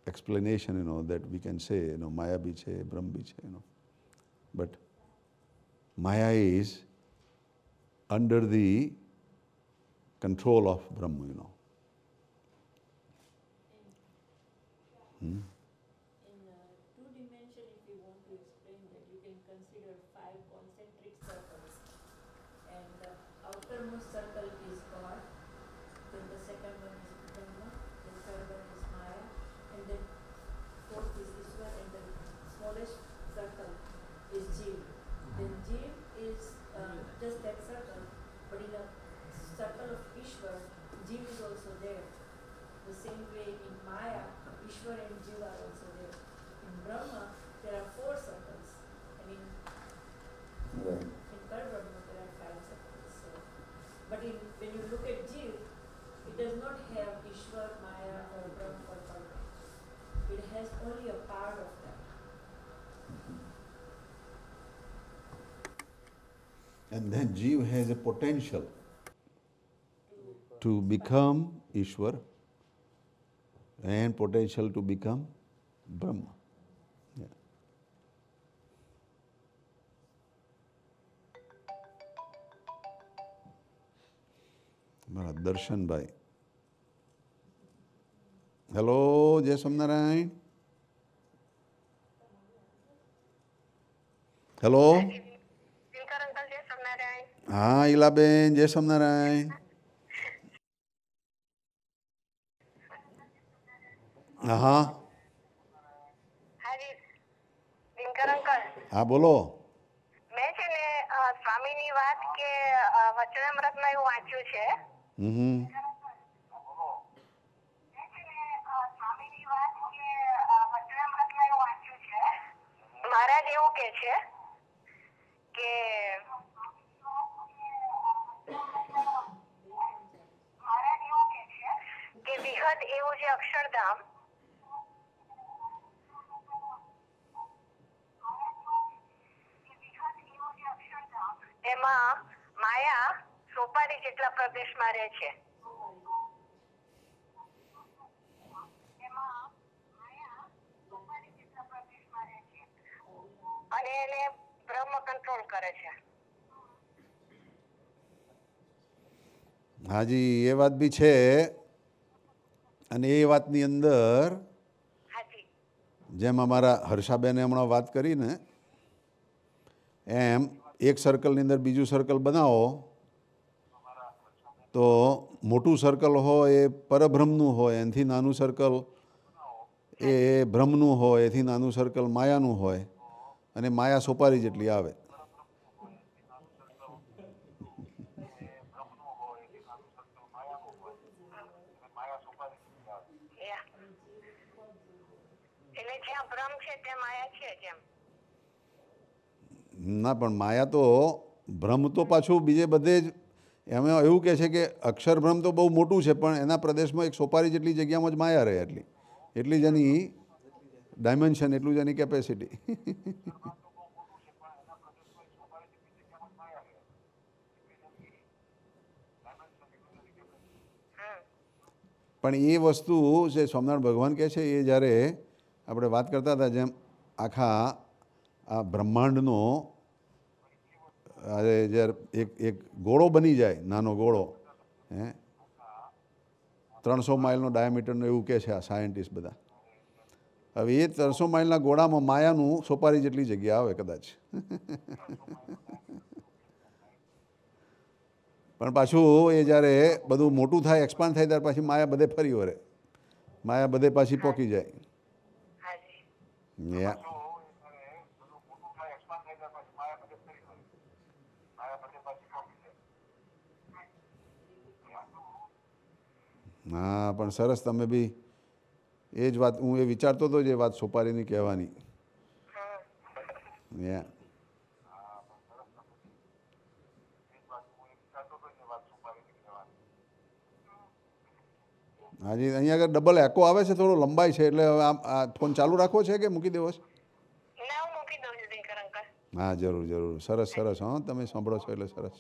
explanation, that we can say, Maya bhi hai, Brahma bhi hai, But Maya is under the control of Brahma, second one is Brahma, then third one is Maya, and then fourth is Ishwar, and the smallest circle is Jeev. Then Jeev is just that circle, but in a circle of Ishwar, Jeev is also there. The same way in Maya, Ishwar and Jeev are also there. In Brahma, there are 4 circles, and in Parabrahma, there are 5 circles. So, but when you look at Jeev, it does not have Ishwar, Maya, or Brahma or Parabrahma. It has only a part of that. And then Jeev has a potential to become Ishwar and potential to become Brahma. Yeah. મારા Darshanbhai, hello, જય Swaminarayan. Hello, હા ઈલાબેન, જય સ્વામિનારાયણ. હા હા બોલો. મેં છે ને સ્વામીની વાત કે વચનામૃતમાં એવું વાંચ્યું છે. હમ સ્વામીની વાત કે વચનામૃતમાં એવું વાંચ્યું છે. મહારાજ એવું કે છે કે વિહદ એવું જે અક્ષરધામ એમાં માયા સોપારી જેટલા પ્રદેશમાં રહે છે. અને એને બ્રહ્મ કંટ્રોલ કરે છે. હાજી, એ વાત બી છે. અને એ વાતની અંદર હાજી જેમ અમારા હર્ષાબેને હમણાં વાત કરી ને એમ એક સર્કલની અંદર બીજું સર્કલ બનાવો તો મોટું સર્કલ હોય એ પરબ્રહ્મનું હોય, એનાથી નાનું સર્કલ એ બ્રહ્મનું હોય, એથી નાનું સર્કલ માયાનું હોય, અને માયા સોપારી જેટલી આવે. એટલે જ્યાં બ્રહ્મ છે ત્યાં માયા છે જ એમ. ના, પણ માયા તો બ્રહ્મ તો પાછું બીજે બધે જ એમાં એવું કહે છે કે અક્ષરબ્રહ્મ તો બહુ મોટું છે, પણ એના પ્રદેશમાં એક સોપારી જેટલી જગ્યામાં જ માયા રહે. એટલી જ એની ડાયમેન્શન, એટલું જ એની કેપેસિટી. પણ એ વસ્તુ જે સ્વામિનારાયણ ભગવાન કહે છે એ જ્યારે આપણે વાત કરતા હતા, જેમ આખા આ બ્રહ્માંડનો જ્યારે એક ગોળો બની જાય, નાનો ગોળો, 300 માઇલનો ડાયામીટરનો એવું કહે છે આ સાયન્ટિસ્ટ બધા. હવે એ 300 માઇલના ગોળામાં માયાનું સોપારી જેટલી જગ્યા આવે કદાચ. પણ પાછું એ જ્યારે બધું મોટું થાય, એક્સપાન્ડ થાય, ત્યારે પાછી માયા બધે ફરી વળે, માયા બધે પાછી પોકી જાય. હા, પણ સરસ, તમે બી એ જ વાત, હું એ વિચારતો હતો જે વાત સોપારીની કહેવાની. હાજી, અહીંયા આગળ ડબલ એકો આવે છે, થોડો લંબાઈ છે, એટલે આ ફોન ચાલુ રાખવો છે કે મૂકી દેવો છે? હા, જરૂર જરૂર. સરસ સરસ. હા, તમે સાંભળો છો એટલે સરસ.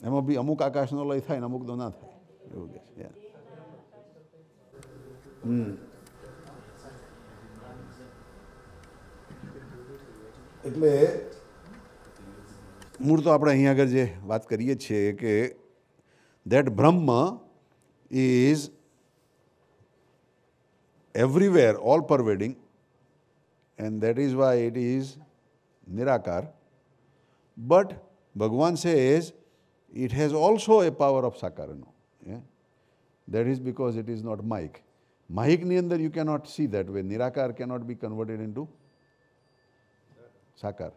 એમાં બી અમુક આકાશનો લય થાય ને અમુક તો ના થાય, એવું કે છે. એટલે મૂળ તો આપણે અહીંયા આગળ જે વાત કરીએ છીએ કે that Brahma is everywhere, all pervading, and that is why it is Nirakar. But Bhagavan says it has also a power of Sakar. Yeah? That is because it is not Mahik. Mahik ni andar you cannot see that way. Nirakar cannot be converted into Sakar.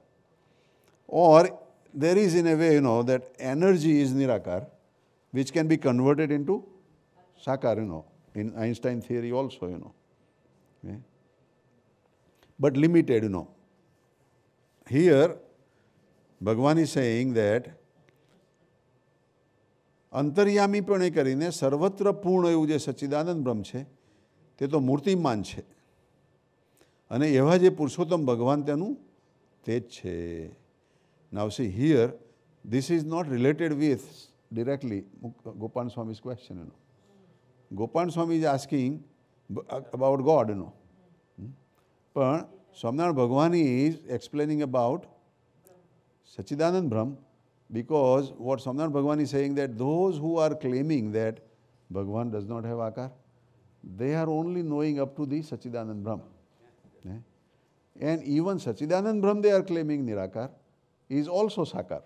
Or there is in a way, that energy is Nirakar, which can be converted into Sakar, in Einstein theory also, Okay? But limited, Here, Bhagavan is saying that અંતર્યામીપણે કરીને સર્વત્ર પૂર્ણ એવું જે સચ્ચિદાનંદ બ્રહ્મ છે તે તો મૂર્તિમાન છે અને એવા જે પુરુષોત્તમ ભગવાન તેનું તે જ છે. Now see here, this is not related with directly Gopan Swami's question. Gopan Swami is asking about God. પણ સ્વામિનારાયણ ભગવાન is explaining about Sachidanand Brahm, because what Swaminarayan Bhagavan is saying that those who are claiming that Bhagavan does not have Akar, they are only knowing up to the Sachidanand Brahm. Yeah. And even Sachidanand Brahm they are claiming Nirakar is also Sakar.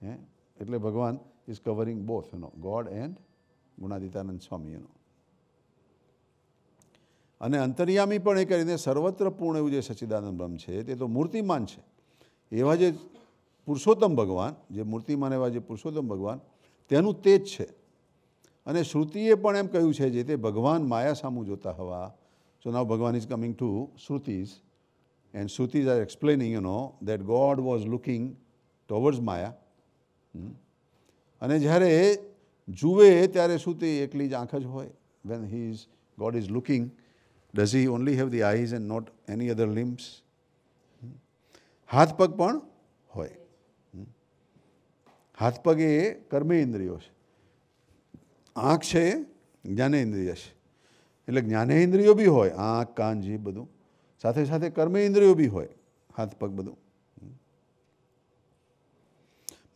Yeah. એટલે Bhagavan is covering both, God and Gunaditanand Swami. અને અંતર્યામી પણ એ કરીને સર્વત્ર પૂર્ણ એવું જે સચ્ચિદાનંદ બ્રહ્મ છે તે તો મૂર્તિમાન છે. એવા જે પુરુષોત્તમ ભગવાન, જે મૂર્તિમાન એવા જે પુરુષોત્તમ ભગવાન તેનું તેજ છે. અને શ્રુતિએ પણ એમ કહ્યું છે જે તે ભગવાન માયા સામું જોતા હવા. So now Bhagavan is coming to Shrutis, and Shrutis are explaining, that God was looking towards Maya. અને જ્યારે જુએ ત્યારે શું તે એકલી જ આંખ જ હોય? When God is looking, does he only have the eyes and not any other limbs? હાથ પગ પણ હોય. હાથ પગ એ કર્મેન્દ્રિયો છે. આંખ છે જ્ઞાનેન્દ્રિય છે. એટલે જ્ઞાનેન્દ્રિયો બી હોય, આંખ કાન જીભ બધું, સાથે સાથે કર્મેન્દ્રિયો બી હોય, હાથ પગ બધું.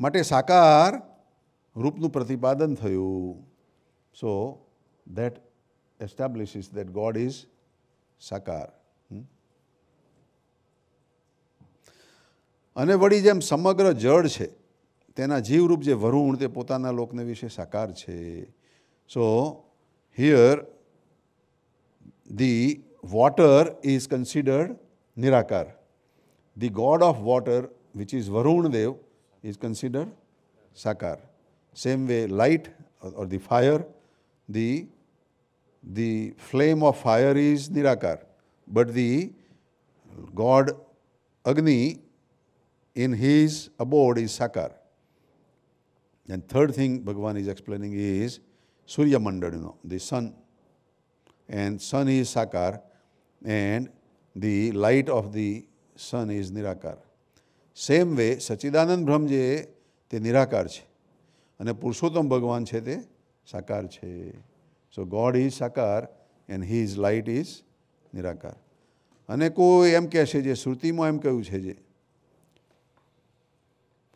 માટે સાકાર રૂપનું પ્રતિપાદન થયું. So that establishes that God is સાકાર. અને વળી જેમ સમગ્ર જળ છે તેના જીવરૂપ જે વરુણ તે પોતાના લોકને વિશે સાકાર છે. So here the water is considered Nirakar. The god of water, which is Varun Dev, is considered Sakar. Same way light or the fire, the flame of fire is Nirakar, but the god Agni in his abode is Sakar. And third thing Bhagavan is explaining is Surya Mandal, the sun. And sun is Sakar, and the light of the sun is Nirakar. Same way, Sachidanand Brahm je te Nirakar છે અને પુરુષોત્તમ ભગવાન છે તે સાકાર છે. So God is Sakar and his light is Nirakar. અને કોઈ એમ કહેશે જે શ્રુતિમાં એમ કહ્યું છે જે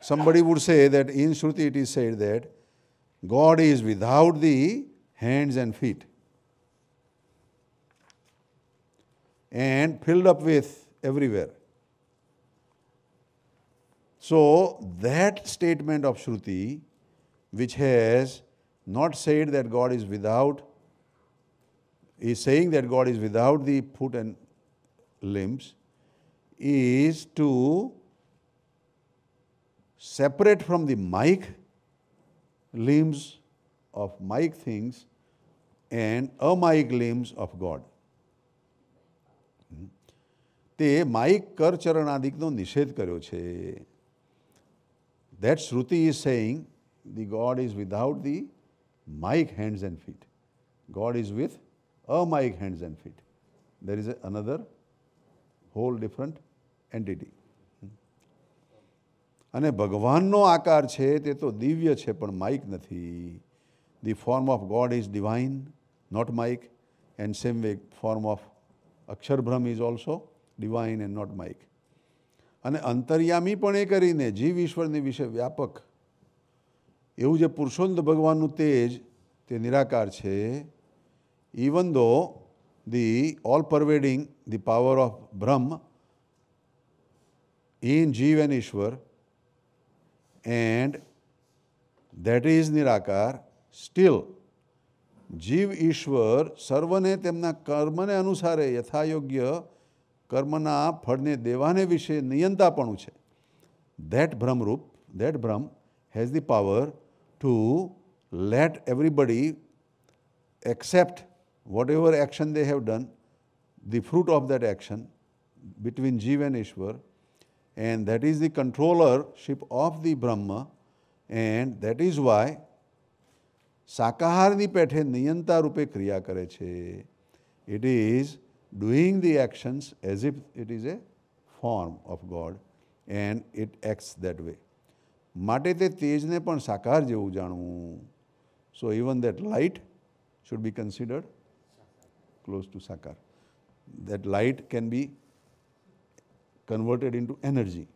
somebody would say that in Shruti it is said that God is without the hands and feet and filled up with everywhere. So that statement of Shruti, which has not said that God is without, is saying that God is without the foot and limbs, is to separate from the mic limbs of mic things and amic limbs of God. તે Mike કર ચરણાદિકનો નિષેધ કર્યો છે. That Shruti is saying the God is without the mic hands and feet. God is with amic hands and feet. There is another whole different entity. અને ભગવાનનો આકાર છે તે તો દિવ્ય છે પણ માઇક નથી. The form of God is divine, not mic, and same way form of Akshar Brahm is also divine and not mic. અને અંતર્યામી પણ એ કરીને જીવ ઈશ્વરની વિશે વ્યાપક એવું જે પુરુષોત્તમ ભગવાનનું તેજ તે નિરાકાર છે. Even though the all pervading the power of Brahm in Jeev and Ishwar, and that is Nirakar, still જીવ ઈશ્વર સર્વને તેમના કર્મને અનુસારે યથાયોગ્ય કર્મના ફળને દેવાને વિશે નિયંતાપણું છે. That Brahm has the power to let everybody accept whatever action they have done, the fruit of that action between Jeev and Ishwar, and that is the controllership of the Brahma, and that is why શાકાહારની પેઠે નિયંતા રૂપે ક્રિયા કરે છે. It is doing the actions as if it is a form of God and it acts that way. માટે તે તેજને પણ સાકાર જેવું જાણવું. So even that light should be considered close to sakar. That light can be converted into energy.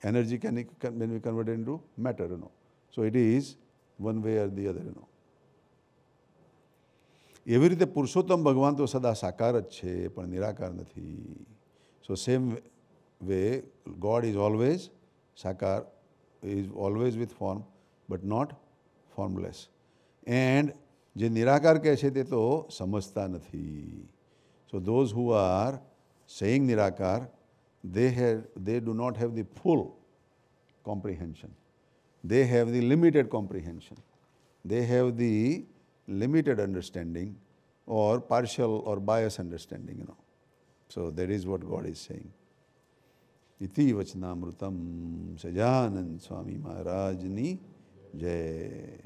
Energy can be converted into matter, So it is one way or the other, એવી રીતે પુરુષોત્તમ ભગવાન તો સદા સાકાર જ છે, પણ નિરાકાર નથી. So same way God is always sakar, is always with form but not formless. And જે નિરાકાર કહે છે તે તો સમજતા નથી. So those who are saying nirakar, they do not have the full comprehension. They have the limited comprehension. They have the limited understanding or partial or biased understanding, So that is what God is saying. Iti Vachanamrutam Sajanand Swami Maharaj ni Jai.